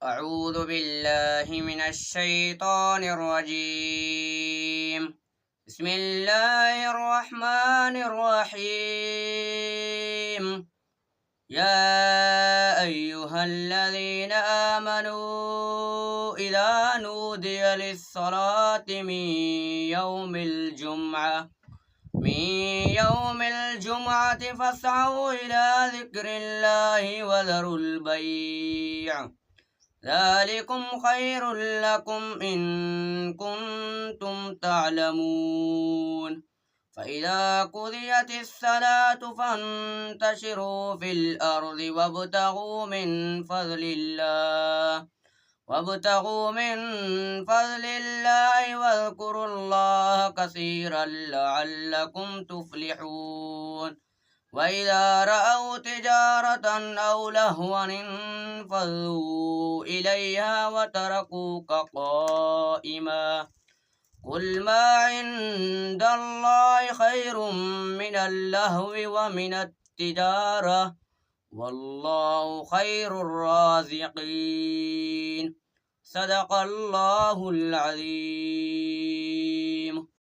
أعوذ بالله من الشيطان الرجيم. بسم الله الرحمن الرحيم. يا أيها الذين آمنوا إذا نودي للصلاة من يوم الجمعة فاسعوا إلى ذكر الله وذروا البيع، ذلكم خير لكم إن كنتم تعلمون. فإذا قضيت الصلاة فانتشروا في الأرض وابتغوا من فضل الله واذكروا الله كثيرا لعلكم تفلحون. وإذا رأوا تجارة أو لهوا انفضوا إليها وتركوك قائما. قل ما عند الله خير من اللهو ومن التجارة، والله خير الرازقين. صدق الله العظيم.